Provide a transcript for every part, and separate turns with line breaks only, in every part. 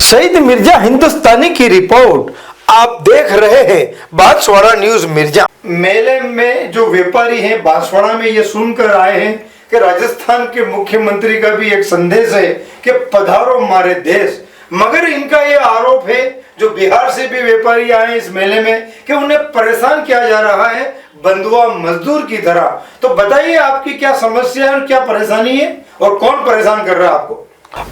सईद मिर्जा हिंदुस्तानी की रिपोर्ट आप देख रहे हैं बांसवाड़ा न्यूज मिर्जा। मेले में जो व्यापारी हैं बांसवाड़ा में ये सुनकर आए हैं कि राजस्थान के मुख्यमंत्री का भी एक संदेश है कि पधारो हमारे देश, मगर इनका ये आरोप है जो बिहार से भी व्यापारी आए इस मेले में कि उन्हें परेशान किया जा रहा है बंधुआ मजदूर की तरह। तो बताइए आपकी क्या समस्या है और क्या परेशानी है और कौन परेशान कर रहा है आपको।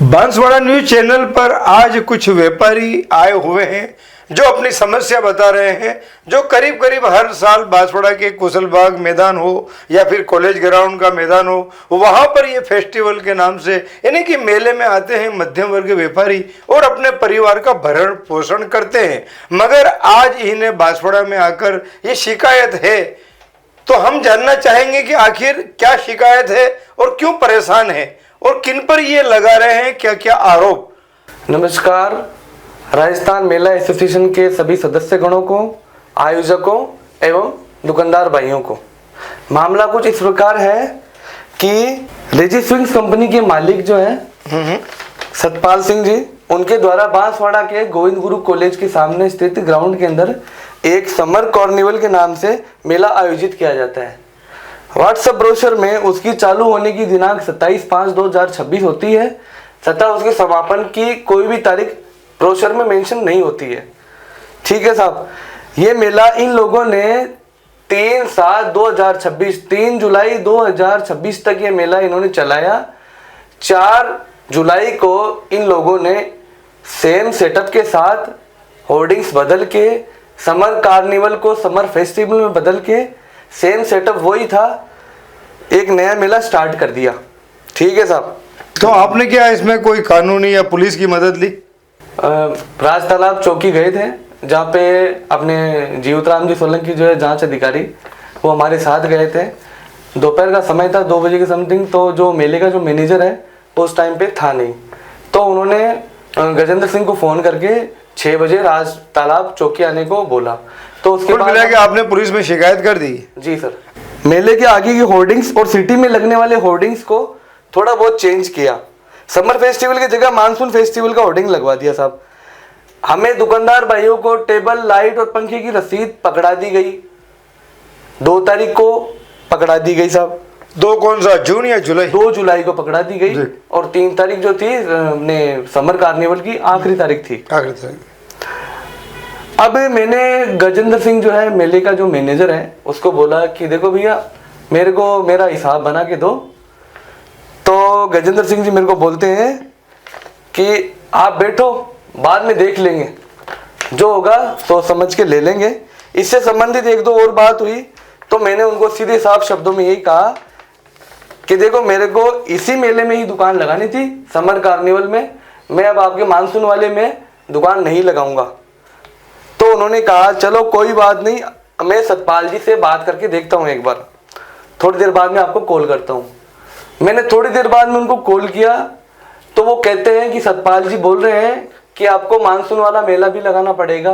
बांसवाड़ा न्यूज चैनल पर आज कुछ व्यापारी आए हुए हैं जो अपनी समस्या बता रहे हैं, जो करीब करीब हर साल बांसवाड़ा के कुशलबाग मैदान हो या फिर कॉलेज ग्राउंड का मैदान हो, वहां पर ये फेस्टिवल के नाम से यानी कि मेले में आते हैं मध्यम वर्ग के व्यापारी और अपने परिवार का भरण पोषण करते हैं। मगर आज इन्हें बांसवाड़ा में आकर ये शिकायत है, तो हम जानना चाहेंगे कि आखिर क्या शिकायत है और क्यों परेशान है और किन पर ये लगा रहे हैं क्या क्या आरोप।
नमस्कार, राजस्थान मेला एसोसिएशन के सभी सदस्यगणों को, आयोजकों एवं दुकानदार भाइयों को। मामला कुछ इस प्रकार है कि रेजी स्विंग्स कंपनी के मालिक जो है सतपाल सिंह जी, उनके द्वारा बांसवाड़ा के गोविंद गुरु कॉलेज के सामने स्थित ग्राउंड के अंदर एक समर कार्निवल के नाम से मेला आयोजित किया जाता है। व्हाट्सएप ब्रोशर में उसकी चालू होने की दिनांक 27/5/2026 होती है तथा उसके समापन की कोई भी तारीख ब्रोशर में मेंशन नहीं होती है। ठीक है साहब, ये मेला इन लोगों ने 3 जुलाई 2026 तक ये मेला इन्होंने चलाया। 4 जुलाई को इन लोगों ने सेम सेटअप के साथ होर्डिंग्स बदल के समर कार्निवल को समर फेस्टिवल में बदल के सेम सेटअप वही था, एक नया मेला स्टार्ट कर दिया। ठीक है साहब,
तो आपने क्या इसमें कोई कानूनी या पुलिस की मदद ली?
राज तालाब चौकी गए थे, जहाँ पे अपने जीवतराम जी सोलंकी जो है जांच अधिकारी, वो हमारे साथ गए थे। दोपहर का समय था, 2 बजे के समथिंग। तो जो मेले का जो मैनेजर है उस टाइम पे था नहीं, तो उन्होंने गजेंद्र सिंह को फोन करके 6 बजे राज तालाब चौकी आने को बोला। तो उसके बाद
कि आपने पुलिस में शिकायत कर दी?
जी सर। मेले के आगे की होर्डिंग्स और सिटी में लगने वाले होर्डिंग्स को थोड़ा बहुत चेंज किया। समर फेस्टिवल की जगह मानसून फेस्टिवल का होर्डिंग लगवा दिया साहब। हमें दुकानदार भाइयों को टेबल, लाइट और पंखे की रसीद पकड़ा दी गई। 2 तारीख को पकड़ा दी गई साहब।
2 कौन सा, जून या जुलाई?
2 जुलाई को पकड़ा दी गई और 3 तारीख जो थी ने समर कार्निवल की आखिरी तारीख थी। अब मैंने गजेंद्र सिंह जो है मेले का जो मैनेजर है उसको बोला कि देखो भैया, मेरे को मेरा हिसाब बना के दो। तो गजेंद्र सिंह जी मेरे को बोलते हैं कि आप बैठो, बाद में देख लेंगे, जो होगा सोच समझ के ले लेंगे। इससे संबंधित 1-2 और बात हुई तो मैंने उनको सीधे साफ शब्दों में यही कहा कि देखो, मेरे को इसी मेले में ही दुकान लगानी थी, समर कार्निवल में। मैं अब आपके मानसून वाले में दुकान नहीं लगाऊंगा। तो उन्होंने कहा चलो कोई बात नहीं, मैं सतपाल जी से बात करके देखता हूँ एक बार, थोड़ी देर बाद में आपको कॉल करता हूँ। मैंने थोड़ी देर बाद में उनको कॉल किया तो वो कहते हैं कि सतपाल जी बोल रहे हैं कि आपको मानसून वाला मेला भी लगाना पड़ेगा।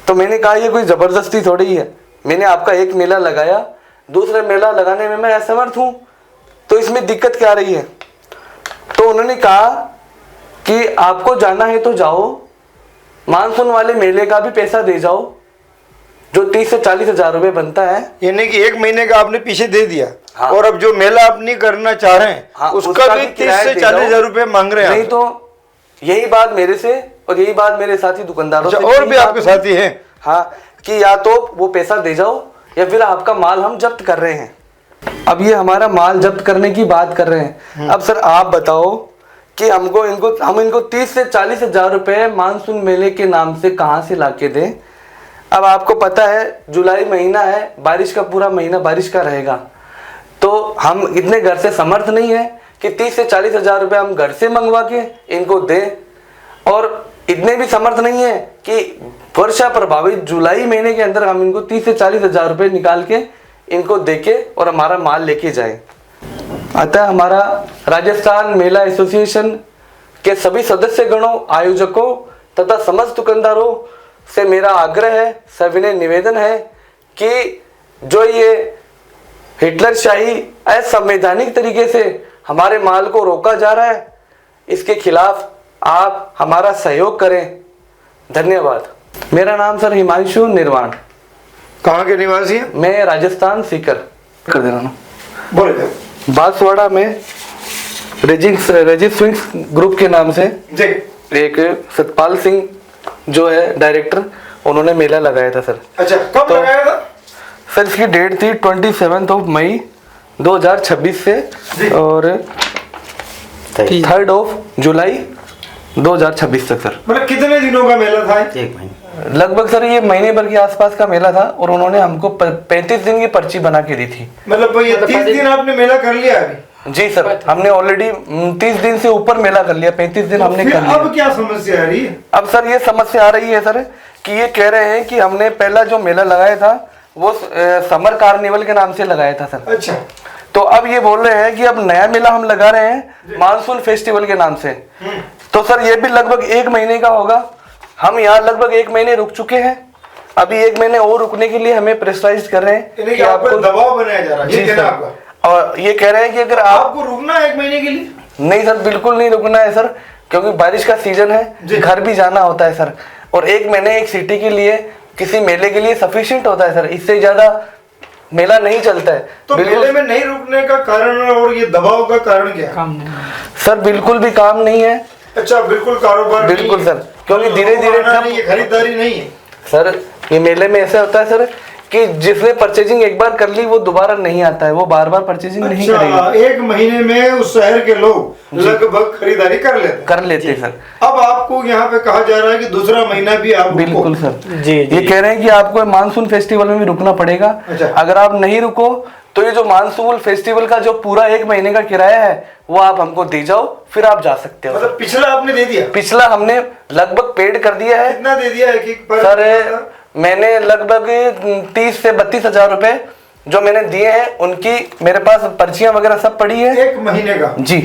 तो मैंने कहा ये कोई जबरदस्ती थोड़ी है, मैंने आपका एक मेला लगाया, दूसरा मेला लगाने में मैं असमर्थ हूँ, तो इसमें दिक्कत क्या रही है। तो उन्होंने कहा कि आपको जाना है तो जाओ, मानसून वाले मेले का भी पैसा दे जाओ, जो 30 से 40 हजार रुपए बनता है।
यानी कि 1 महीने का आपने पीछे दे दिया।
हाँ।
और अब जो मेला आप नहीं करना चाह रहे हैं, हाँ, उसका भी 30 से 40 हजार रुपए मांग रहे हैं।
नहीं तो यही बात मेरे से और यही बात मेरे साथी दुकानदारों से,
और भी आपके साथी हैं,
हाँ, कि या तो वो पैसा दे जाओ या फिर आपका माल हम जब्त कर रहे हैं। अब ये हमारा माल जब्त करने की बात कर रहे हैं। अब सर आप बताओ कि हम इनको 30 से 40 हजार रुपए मानसून मेले के नाम से कहां से लाके दें। अब आपको पता है जुलाई महीना है, बारिश का पूरा महीना बारिश का रहेगा, तो हम इतने घर से समर्थ नहीं है कि 30 से 40 हजार रुपए हम घर से मंगवा के इनको दें, और इतने भी समर्थ नहीं है कि वर्षा प्रभावित जुलाई महीने के अंदर हम इनको 30 से 40 हजार रुपए निकाल के इनको देके और हमारा माल लेके जाए। अतः हमारा राजस्थान मेला एसोसिएशन के सभी सदस्यगणों, आयोजकों तथा समस्त दुकानदारों से मेरा आग्रह है, सविनय निवेदन है कि जो ये हिटलरशाही असंवैधानिक तरीके से हमारे माल को रोका जा रहा है, इसके खिलाफ आप हमारा सहयोग करें। धन्यवाद। मेरा नाम सर हिमांशु निर्वाण।
कहाँ के निवासी हैं?
मैं राजस्थान सीकर कर दे रहा हूँ।
बोले
बांसवाड़ा में रजित स्विंग्स ग्रुप के नाम से
जी।
एक सतपाल सिंह जो है डायरेक्टर, उन्होंने मेला लगाया था सर।
अच्छा, कब लगाया था?
सर इसकी डेट थी 27 मई 2026 से और 3 जुलाई 2026 तक सर।
मतलब कितने दिनों का मेला था?
1 महीने।
लगभग सर ये महीने भर के आसपास का मेला था और उन्होंने हमको 35 दिन की पर्ची बना के दी थी।
मतलब ये 30 दिन आपने मेला कर लिया अभी?
जी सर, हमने ऑलरेडी 30 दिन से ऊपर मेला कर लिया, 35 दिन हमने कर लिया।
अब क्या समस्या आ रही है?
अब सर ये समस्या आ रही है सर कि ये कह रहे हैं कि हमने पहला जो मेला लगाया था वो समर कार्निवल के नाम से लगाया था सर।
अच्छा।
तो अब ये बोल रहे हैं कि अब नया मेला हम लगा रहे हैं मानसून फेस्टिवल के नाम से। तो सर ये भी लगभग 1 महीने का होगा। हम यहाँ लगभग 1 महीने रुक चुके हैं, अभी 1 महीने और रुकने के लिए हमें प्रेशराइज कर रहे हैं
कि आपको दबाव बनाया जा रहा है।
जी सर, और ये कह रहे हैं कि अगर
आपको रुकना है 1 महीने के लिए?
नहीं सर, बिल्कुल नहीं रुकना है सर, क्योंकि बारिश का सीजन है, घर भी जाना होता है सर। और 1 महीने एक सिटी के लिए, किसी मेले के लिए सफिशिएंट होता है सर, इससे ज्यादा मेला नहीं चलता है।
तो मेले में नहीं रुकने का कारण और ये दबाव का कारण क्या है?
सर बिल्कुल भी काम नहीं है।
अच्छा, बिल्कुल कारोबार
बिल्कुल सर, क्योंकि धीरे धीरे
खरीदारी नहीं है
सर। ये मेले में ऐसा होता है सर कि जिसने परचेजिंग एक बार कर ली वो दोबारा नहीं आता है, वो बार बार परचेजिंग नहीं करेगा।
1 महीने में उस शहर के लोग लगभग खरीदारी कर लेते
सर।
अब आपको यहाँ पे कहा जा रहा है कि दूसरा महीना भी आप
बिल्कुल सर
जी।
ये कह रहे हैं कि आपको मानसून फेस्टिवल में भी रुकना पड़ेगा।
अच्छा।
अगर आप नहीं रुको तो ये जो मानसून फेस्टिवल का जो पूरा 1 महीने का किराया है वो आप हमको दे जाओ, फिर आप जा सकते हो।
मतलब पिछला आपने दे दिया?
पिछला हमने लगभग पेड कर दिया है।
कितना दे दिया है कि
सर मैंने लगभग 30 से 32 हजार रुपए जो मैंने दिए हैं, उनकी मेरे पास पर्चियां वगैरह सब पड़ी है
1 महीने का
जी।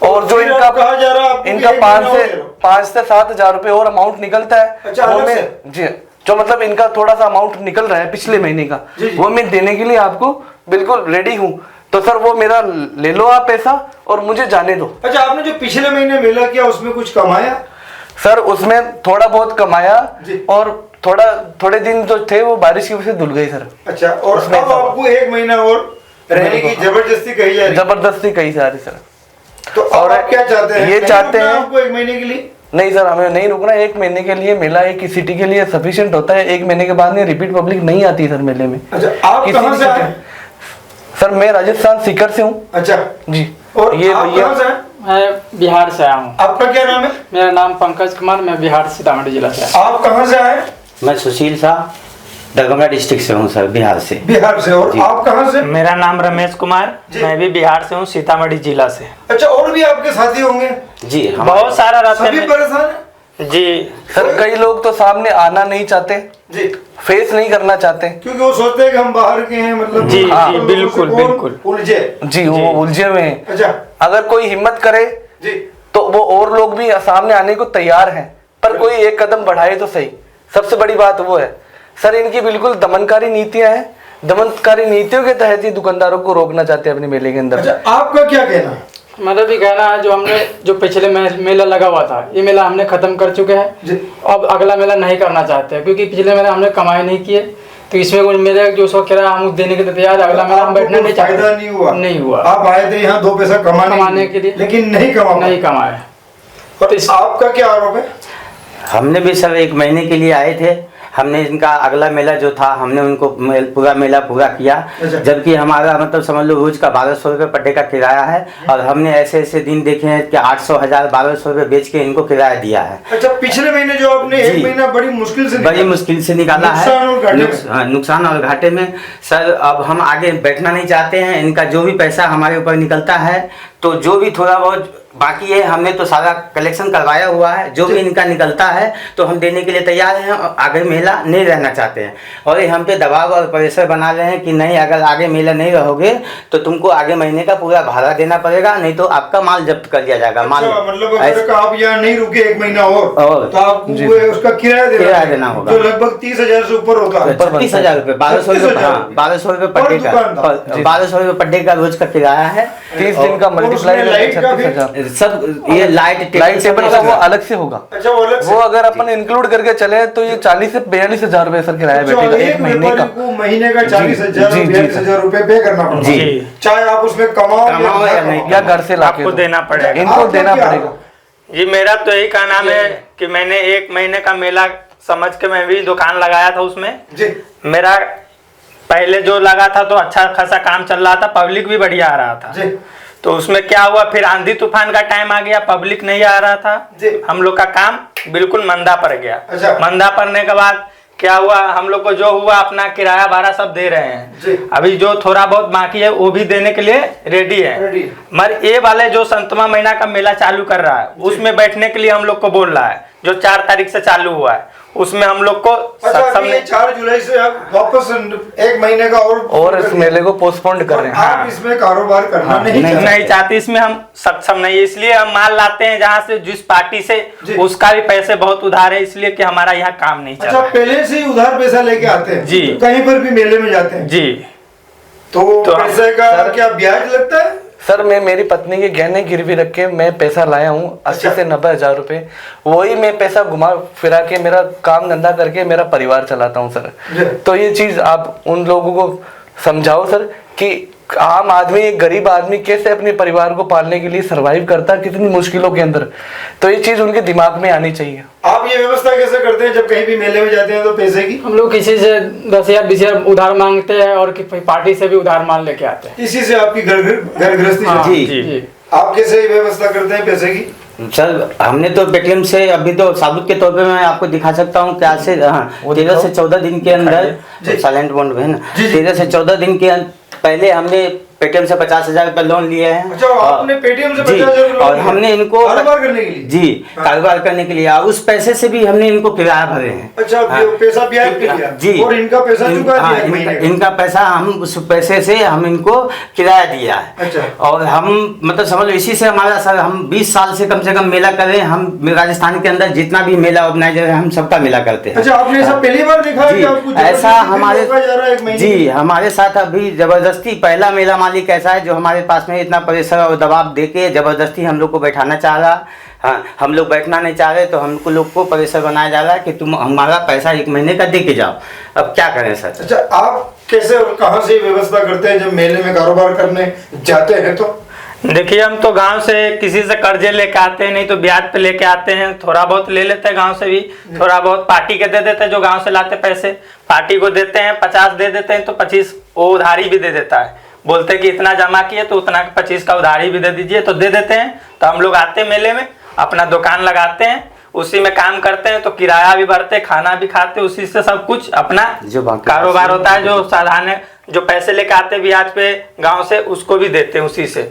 और जो इनका
कहा जा रहा है
इनका 5 से 7 हजार रुपए और अमाउंट निकलता है।
अच्छा,
वो
अलग
मैं
से?
जी, जो मतलब इनका थोड़ा सा अमाउंट निकल रहा है पिछले महीने का, वो मैं देने के लिए आपको बिल्कुल रेडी हूँ। तो सर वो मेरा ले लो आप पैसा और मुझे जाने दो।
अच्छा, आपने जो पिछले महीने मेला किया उसमें कुछ कमाया?
सर उसमें थोड़ा बहुत कमाया और थोड़े दिन जो थे वो बारिश की वजह से धुल गए सर।
अच्छा, और अब आपको 1 महीना और रहने की जबरदस्ती कही जा रही है?
जबरदस्ती कही जा रही सर।
तो और आप क्या चाहते हैं?
ये चाहते हैं
आपको 1 महीने के लिए?
नहीं सर, हमें नहीं रुकना। 1 महीने के लिए मेला एक सिटी के लिए सफिशिएंट होता है। 1 महीने के बाद में रिपीट पब्लिक नहीं आती सर मेले में।
अच्छा, आप कहाँ से आए?
सर मैं राजस्थान सीकर से हूँ।
अच्छा
जी।
और
ये
आप
भैया
कहाँ से आए?
मैं बिहार से आया हूँ।
आपका क्या नाम है?
मेरा नाम पंकज कुमार, मैं बिहार सीतामढ़ी जिला से आया।
आप कहाँ से आए?
मैं सुशील शाह दरभंगा डिस्ट्रिक्ट से हूँ सर, बिहार से।
बिहार से। और आप कहाँ से?
मेरा नाम रमेश कुमार, मैं भी बिहार से हूँ, सीतामढ़ी जिला से।
अच्छा, और भी आपके साथी होंगे?
जी, हम
बहुत सारा रास्ते
सभी
में
परेशान है?
जी
सर कई लोग तो सामने आना नहीं चाहते,
जी,
फेस नहीं करना चाहते,
क्योंकि वो सोचते हैं कि हम बाहर के हैं, मतलब
जी,
हाँ,
जी,
लोगों
बिल्कुल,
से कौन
बिल्कुल।
उलझे।
जी वो उलझे हुए हैं।
अच्छा
अगर कोई हिम्मत करे
जी,
तो वो और लोग भी सामने आने को तैयार हैं, पर कोई एक कदम बढ़ाए तो सही। सबसे बड़ी बात वो है सर, इनकी बिल्कुल दमनकारी नीतियां हैं। दमनकारी नीतियों के तहत ही दुकानदारों को रोकना चाहते हैं अपने मेले के अंदर।
अच्छा, आपका क्या कहना है?
मतलब ये कहना है जो हमने जो पिछले मेला लगा हुआ था, ये मेला हमने खत्म कर चुके
जी।
हैं। अब अगला मेला नहीं करना चाहते हैं, क्योंकि पिछले मेला हमने कमाई नहीं किए, तो इसमें कुछ मेरे जो सौ किराया हम देने के लिए तैयार है। अगला मेला हम बैठना नहीं चाहते।
फायदा नहीं हुआ।
हुआ।
आप आए थे यहाँ 2 पैसा कमाने
के लिए,
लेकिन नहीं
कमाए।
और आपका क्या आरोप है?
हमने भी सर 1 महीने के लिए आए थे। हमने इनका अगला मेला जो था, हमने उनको पूरा मेला पूरा किया, जबकि हमारा मतलब समझ लो रोज का 1200 रुपये पर डे का किराया है। और हमने ऐसे ऐसे दिन देखे हैं कि 800, 1000, 1200 रुपये बेच के इनको किराया दिया है।
अच्छा, पिछले महीने जो आपने 1 महीना बड़ी मुश्किल से निकाला
है, नुकसान और घाटे में सर। अब हम आगे बैठना नहीं चाहते हैं। इनका जो भी पैसा हमारे ऊपर निकलता है, तो जो भी थोड़ा बहुत बाकी है, हमने तो सारा कलेक्शन करवाया हुआ है। जो भी इनका निकलता है तो हम देने के लिए तैयार हैं, और आगे मेला नहीं रहना चाहते हैं। और ये हम पे दबाव और प्रेशर बना रहे हैं कि नहीं, अगर आगे मेला नहीं रहोगे तो तुमको आगे महीने का पूरा भाड़ा देना पड़ेगा, नहीं तो आपका माल जब्त कर लिया जाएगा।
अच्छा, मतलब अगर आप यहाँ नहीं रुके 1 महीना और तो आपको उसका किराया देना होगा, जो लगभग 30,000 से ऊपर होता है।
36,000 रुपये, 1200 रुपये, 1200 रुपये पर डे का, 1200 रुपये पर डे का रोज का किराया है।
30 दिन का मल्टीप्लाई
उसमें लाइट का भी-
36,000।
सब ये लाइट
लाइट टेबल का वो अलग से होगा।
अच्छा, वो अलग से।
वो अगर अपन इंक्लूड करके चले तो ये 40 से 42,000 रुपए सर किराया
अच्छा,
बैठेगा
एक
एक महीने का।
व्यापारी को महीने का 40,000
जी, जी,
42,000 रुपए पे करना पड़ता है।
जी।
चाहे आप उसमें कमाओ
कमाओ या
या
नहीं
या घर से लाके
आपको
दो।
देना पड़ेगा।
इनको
आपका
देना
क्या
पड़ेगा।
होगा?
जी मेरा तो यही कहना है कि मैंने 1 महीने का मेला समझ के मैं भी दुकान लगाया था उसमें।
जी।
मेरा पहले जो लगा था तो अच्छा खासा काम चल रहा था, पब्लिक भी बढ़िया आ रहा था।
जी।
तो उसमें क्या हुआ, फिर आंधी तूफान का टाइम आ गया, पब्लिक नहीं आ रहा था,
जी।
हम लोग का काम बिल्कुल मंदा पड़ गया।
अच्छा।
मंदा पड़ने के बाद क्या हुआ, हम लोग को जो हुआ अपना किराया भाड़ा सब दे रहे हैं।
जी।
अभी जो थोड़ा बहुत बाकी है वो भी देने के लिए रेडी है।
रेडी।
मगर ये वाले जो संतमा महीना का मेला चालू कर रहा है उसमें बैठने के लिए हम लोग को बोल रहा है, जो 4 तारीख से चालू हुआ है उसमें हम लोग को
अच्छा,
सक्षम
अभी ये 4 जुलाई से आप वापस 1 महीने का
और इस मेले को पोस्टपोन कर रहे हैं।
आप इसमें कारोबार करना
हाँ,
नहीं चाहते।
नहीं चाहते, इसमें हम सक्षम नहीं है, इसलिए हम माल लाते हैं जहाँ से, जिस पार्टी से,
जी।
उसका भी पैसे बहुत उधार है, इसलिए कि हमारा यहाँ काम नहीं चल
अच्छा,
रहा है।
पहले से ही उधार पैसा लेके आते हैं
जी।
कहीं पर भी मेले में जाते हैं
जी।
तो
तो
पैसे का
सर-
क्या ब्याज लगता है?
सर मैं मेरी पत्नी के गहने गिरवी रख के मैं पैसा लाया हूँ 80
अच्छा।
से 90,000 रुपए। वही मैं पैसा घुमा फिरा के मेरा काम धंधा करके मेरा परिवार चलाता हूँ
जी।
सर। तो ये चीज आप उन लोगों को समझाओ सर कि आम आदमी, एक गरीब आदमी कैसे अपने परिवार को पालने के लिए सरवाइव करता है, कितनी मुश्किलों के अंदर। तो ये चीज उनके दिमाग में आनी चाहिए।
आप ये व्यवस्था कैसे करते हैं जब कहीं भी मेले में जाते हैं तो पैसे की?
हम लोग किसी से 10,000 20,000 उधार मांगते हैं और पार्टी से भी उधार माल लेके आते हैं।
इसी से आपकी घर गृहस्थी
हाँ,
चलती है।
जी।
जी।
आप कैसे व्यवस्था करते हैं पैसे की?
सर हमने तो पेटीएम से अभी तो साबुत के तौर पे मैं आपको दिखा सकता हूँ क्या से, हाँ, 13 से 14 दिन के अंदर
जी।
साइलेंट मोड में है ना,
जी, जी।
13 से 14 दिन के पहले हमने पेटीएम से 50,000 रुपये लोन लिए हैं।
अच्छा, आपने पेटीएम से
जी,
50,000 लोन
और
लिया?
हमने इनको
कारोबार करने के लिए?
जी
हाँ।
कारोबार करने के लिए, और उस पैसे से भी हमने इनको किराया भरे हैं।
अच्छा,
हाँ।
पैसा ब्याज पे लिया?
जी।
और इनका पैसा चुका
हाँ,
दिया महीने का?
इनका पैसा हम उस पैसे से हम इनको किराया दिया है।
अच्छा।
और हम मतलब समझ लो इसी से हमारा सर, हम 20 साल से कम मेला कर रहे हैं। हम राजस्थान के अंदर जितना भी मेला ऑर्गेनाइजर है हम सबका मेला करते हैं।
अच्छा, आपने ऐसा पहली बार देखा है
जी,
कि आपको
ऐसा
जबरदस्ती
हमारे
रोका जा रहा है 1 महीने?
जी हमारे साथ अभी जबरदस्ती पहला मेला मालिक ऐसा है जो हमारे पास में इतना प्रेशर और दबाव देके जबरदस्ती हम लोग को बैठाना चाह रहा। हाँ, हम लोग बैठना नहीं चाह रहे तो हम लोग को प्रेशर बनाया जा रहा है कि तुम हमारा पैसा 1 महीने का दे के जाओ। अब क्या करें सर?
अच्छा, आप कैसे और कहाँ से व्यवस्था करते हैं जब मेले में कारोबार करने जाते हैं तो?
देखिए हम तो गांव से किसी से कर्जे लेके आते हैं, नहीं तो ब्याज पे लेके आते हैं, थोड़ा बहुत ले लेते हैं गांव से भी, थोड़ा बहुत पार्टी के दे देते हैं, जो गांव से लाते पैसे पार्टी को देते हैं, 50 दे देते हैं तो 25 वो उधारी भी दे देता है, बोलते हैं कि इतना जमा किए तो उतना 25 का उधारी भी दे दीजिए, तो दे देते हैं। तो हम लोग आते हैं मेले में, अपना दुकान लगाते हैं, उसी में काम करते हैं, तो किराया भी भरते, खाना भी खाते, उसी से सब कुछ अपना
जो बाकी
कारोबार होता है। जो साधारण जो पैसे लेके आते हैं ब्याज पे गांव से, उसको भी देते हैं उसी से।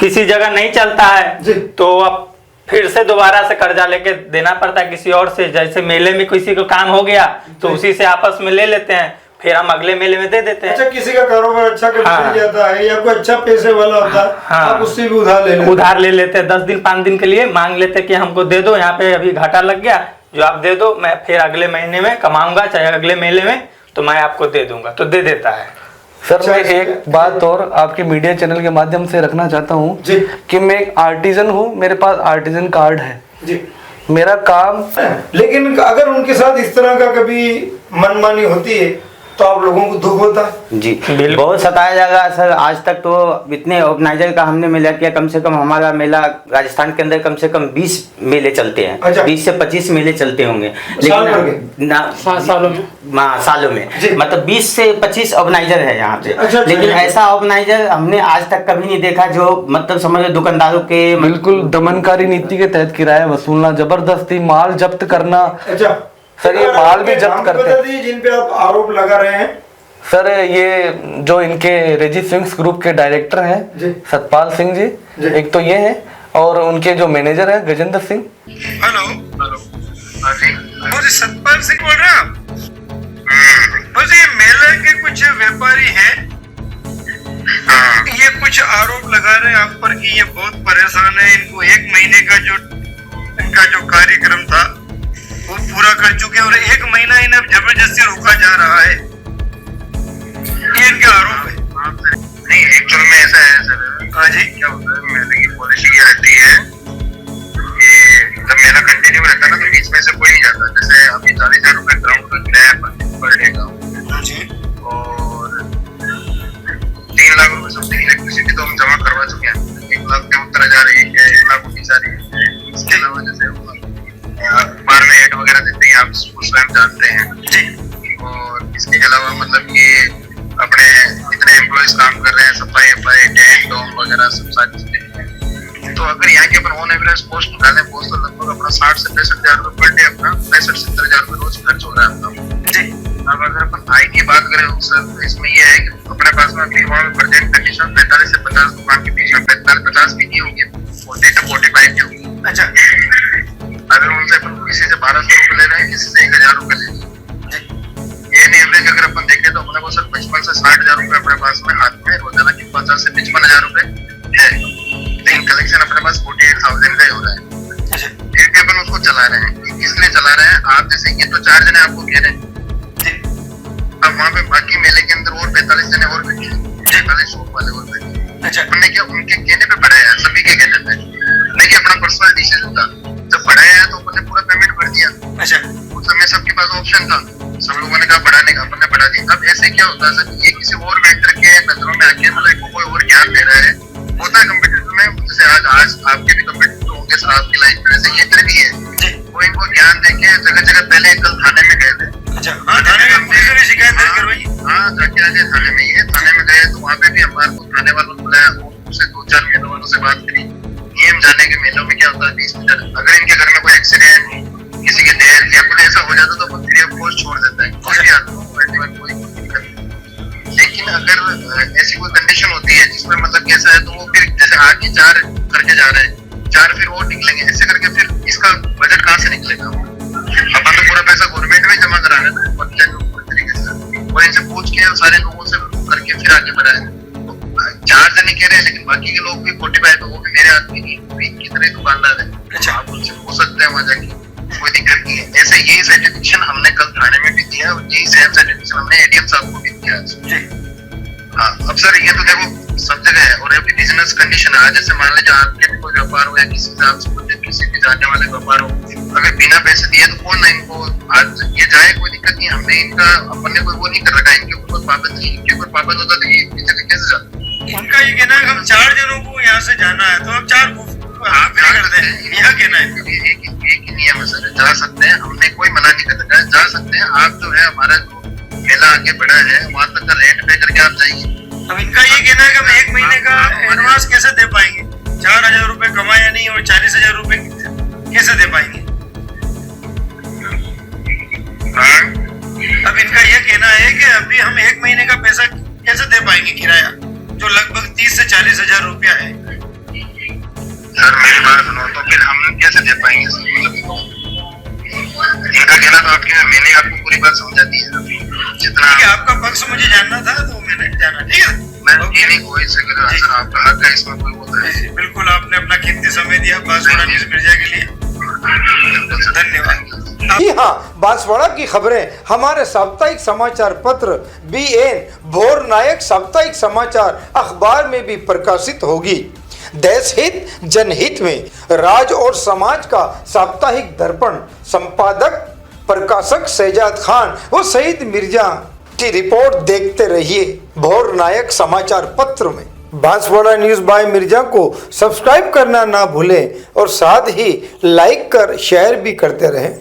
किसी जगह नहीं चलता
जी।
है तो अब फिर से दोबारा से कर्जा लेके देना पड़ता है किसी और से। जैसे मेले में किसी को काम हो गया तो उसी से आपस में ले लेते हैं, फिर हम अगले मेले में दे देते हैं।
अच्छा, किसी का कारोबार अच्छा कर
हाँ।
जाता है या कोई अच्छा पैसे वाला होता है,
हाँ।
आप उससे भी उधार ले लेते हैं?
उधार ले लेते हैं, 10 दिन 5 दिन के लिए मांग लेते हैं कि हमको दे दो, यहाँ पे अभी घाटा लग गया, जो आप दे दो, मैं फिर अगले महीने में कमाऊंगा, चाहे अगले मेले में, तो मैं आपको दे दूंगा, तो दे देता है।
सर
अच्छा,
मैं एक बात और आपके मीडिया चैनल के माध्यम से रखना चाहता हूँ
जी।
कि मैं एक आर्टिजन हूँ, मेरे पास आर्टिजन कार्ड है।
जी।
मेरा काम,
लेकिन अगर उनके साथ इस तरह का कभी मनमानी होती है तो आप लोगों को दुख होता है?
जी
बिल्कुल।
बहुत सताया जाएगा सर। आज तक तो इतने ऑर्गेनाइजर का हमने मेला किया, कम से कम हमारा मेला राजस्थान के अंदर कम से कम 20 मेले चलते हैं।
अच्छा।
20 से 25 मेले चलते होंगे,
साल भर के?
ना
7 सालों में।
सालों में
जी।
मतलब 20 से 25 ऑर्गेनाइजर है यहाँ पे।
अच्छा,
लेकिन
अच्छा।
ऐसा ऑर्गेनाइजर हमने आज तक कभी नहीं देखा जो मतलब समझ लो दुकानदारों के
बिल्कुल दमनकारी नीति के तहत किराया वसूलना, जबरदस्ती माल जब्त करना।
अच्छा
सर, ये
अगर
माल
आप
भी जब्त
नाम
करते
बता
हैं।
दीजिए जिन पे आप आरोप लगा रहे हैं।
सर ये जो इनके रेजी स्विंग्स ग्रुप के डायरेक्टर
जी।
हैं सतपाल सिंह जी,
जी।
एक तो ये हैं, और उनके जो मैनेजर हैं गजेंद्र सिंह।
हेलो हेलो, हाँ जी, मुझे सतपाल सिंह बोल रहे हैं आप? मुझे मेले के कुछ व्यापारी हैं, ये कुछ आरोप लगा रहे हैं आप पर कि ये बहुत परेशान है। इनको 1 महीने का जो इनका जो कार्यक्रम था वो पूरा कर चुके हैं और 1 महीना इन्हें जबरदस्ती रोका जा रहा है, ये इनके आरोप है। नहीं, एक्चुअल में ऐसा है सर हाँ जी, क्या होता है मेले की पॉलिसी ये रहती है कि जब मेला कंटिन्यू रहता है ना तो बीच में से कोई नहीं जाता। जैसे अभी 40,000 रुपए ग्राउंड का किराया पर डे का जी, और 3 लाख रुपए समथिंग इलेक्ट्रिसिटी तो हम जमा करवा चुके हैं। 1,73,000 है, 1,19,000 है। इसके अलावा जैसे अखबार में एड वगैरह देते हैं, आप उसको स्वयं जानते हैं जी। और इसके अलावा मतलब कि अपने इतने एम्प्लॉयज काम कर रहे हैं, सफाई टेंट डोम वगैरह सब सारी चीजें। तो अगर यहाँ के अपन ऑन एवरेज कॉस्ट निकालें, कॉस्ट तो लगभग अपना 60 से 65,000 रुपए पर डे, अपना 65-70,000 रुपए रोज खर्च हो रहा है अपना जी। अब अगर अपन आय की बात करें सर, तो इसमें यह है कि अपने पास में अभी वहाँ प्रेजेंट कंडीशन 45 से 50 दुकान के बीच में 50 भी नहीं होगी, 40 से 45 की होगी। अच्छा, अगर उनसे अपन किसी से 1,200 रुपए ले रहे हैं, किसी से 1,000 रुपए ले रहे हैं, ये एवरेज अगर अपन देखें तो अपने को सर 55 से 60,000 रुपए अपने पास में हाथ में रोजाना की 50 से 55,000 रुपए है, लेकिन कलेक्शन अपने पास 48,000 का ही हो रहा है। फिर भी अपन उसको चला रहे हैं। इसलिए चला रहे हैं, आप जैसे ये तो 4 जने आपको कह रहे हैं, अब वहाँ पे बाकी मेले के अंदर और 45 जने और बैठे हैं, 45 शॉप वाले और बैठे। अच्छा, हमने क्या उनके कहने पे बढ़ाया, सभी के कहने पे नहीं, अपना पर्सनल डिसीजन था। जब बढ़ाया तो अपन ने पूरा पेमेंट भर दिया। अच्छा, उस समय सबके पास ऑप्शन था, सब लोगों ने कहा बढ़ाने का, अपन ने बढ़ा दिया। अब ऐसे क्या होता है सर, ये किसी और वेंडर के नजरों में आके मतलब कोई और ज्ञान दे रहा है, होता है कंपटीटर में। जैसे आज आपके भी कंपटीटर होंगे, आपकी लाइफ में जैसे ये भी है, वो इनको ज्ञान देके जगह जगह पहले कल थाने में गए थे। अच्छा, हाँ, थाने में पुलिस ने शिकायत दर्ज करवाई। हाँ, जाके आज थाने में ही है, थाने में गए तो वहाँ पे भी हमारे को थाने वालों ने बुलाया, उससे 2-4 मेलों वालों से बात करी, नियम जाने के मेलों में क्या होता है 20 मीटर, अगर इनके घर में कोई एक्सीडेंट, किसी के डेथ या कुछ ऐसा हो जाता तो अपन फ्री ऑफ कॉस्ट छोड़ देता है, कोई भी आदमी कोई दिक्कत नहीं। लेकिन अगर ऐसी कोई कंडीशन होती है जिसमें मतलब कैसा है, तो वो फिर जैसे आगे 4 करके जा रहे हैं, 4 फिर और निकलेंगे, ऐसे करके फिर इसका बजट कहाँ से निकलेगा? अपन तो पूरा पैसा गवर्नमेंट में जमा करा है ना तरीके से, और इनसे पूछ के सारे लोगों से करके फिर आगे बढ़ा है। 4 जने कह रहे हैं, लेकिन बाकी के लोग भी 45 है, वो भी मेरे आदमी नहीं, वो भी इनकी तरह दुकानदार है। अच्छा, आप उनसे पूछ सकते हैं वहाँ जाके, कोई दिक्कत नहीं है। ऐसे यही सर्टिफिकेशन हमने कल थाने में भी दिया, और यही सेम सर्टिफिकेशन हमने एडीएम साहब को भी दिया जी। हाँ, अब सर ये तो देखो सब जगह है, और अभी बिजनेस कंडीशन है। जैसे मान लीजिए आपके भी कोई व्यापार हो या किसी से आप किसी भी जाने वाले व्यापार हो, अगर बिना पैसे दिए तो कौन ना इनको आज ये जाए, कोई दिक्कत नहीं। हमने इनका अपन ने कोई वो नहीं कर रखा, इनके ऊपर पाबंद नहीं, इनके ऊपर पाबंद होता तो ये इतनी जगह कैसे जाते? उनका ये कहना है हम 4 जनों को यहाँ से जाना है, तो हम 4 आप क्या करते हैं, यह कहना है एक ही नियम है सर, जा सकते हैं, हमने कोई मना नहीं कर रखा है, जा सकते हैं। आप जो है हमारा जो मेला आगे बढ़ा है वहाँ तक का रेंट पे करके आप जाइए। अब इनका ये कहना है कि हम 1 महीने का एडवांस कैसे दे पाएंगे, 4,000 रुपए कमाया नहीं और 40,000 रुपए कैसे दे पाएंगे? हाँ, अब इनका ये कहना है कि अभी हम 1 महीने का पैसा कैसे दे पाएंगे किराया, जो लगभग 30 से 40,000 रुपया है। सर मेरी बात सुनो, तो फिर हम कैसे दे पाएंगे सर? इनका कहना तो आपके, मैंने आपको पूरी बात समझा दी है। जितना आपका पक्ष मुझे जानना था तो मैंने जाना, ठीक है। मैं ये नहीं कोई सर, आपका हक है, इसमें कोई होता है। बिल्कुल, आपने अपना कीमती समय दिया बांसवाड़ा न्यूज़ मिर्जा के लिए, धन्यवाद।
जी हाँ, बांसवाड़ा की खबरें हमारे साप्ताहिक समाचार पत्र BN भोर नायक साप्ताहिक समाचार अखबार में भी प्रकाशित होगी। देश हित जनहित में राज और समाज का साप्ताहिक दर्पण संपादक प्रकाशक शहजाद खान व शहीद मिर्जा की रिपोर्ट देखते रहिए भोर नायक समाचार पत्र में। बांसवाड़ा न्यूज़ बाय मिर्जा को सब्सक्राइब करना ना भूलें और साथ ही लाइक कर शेयर भी करते रहें।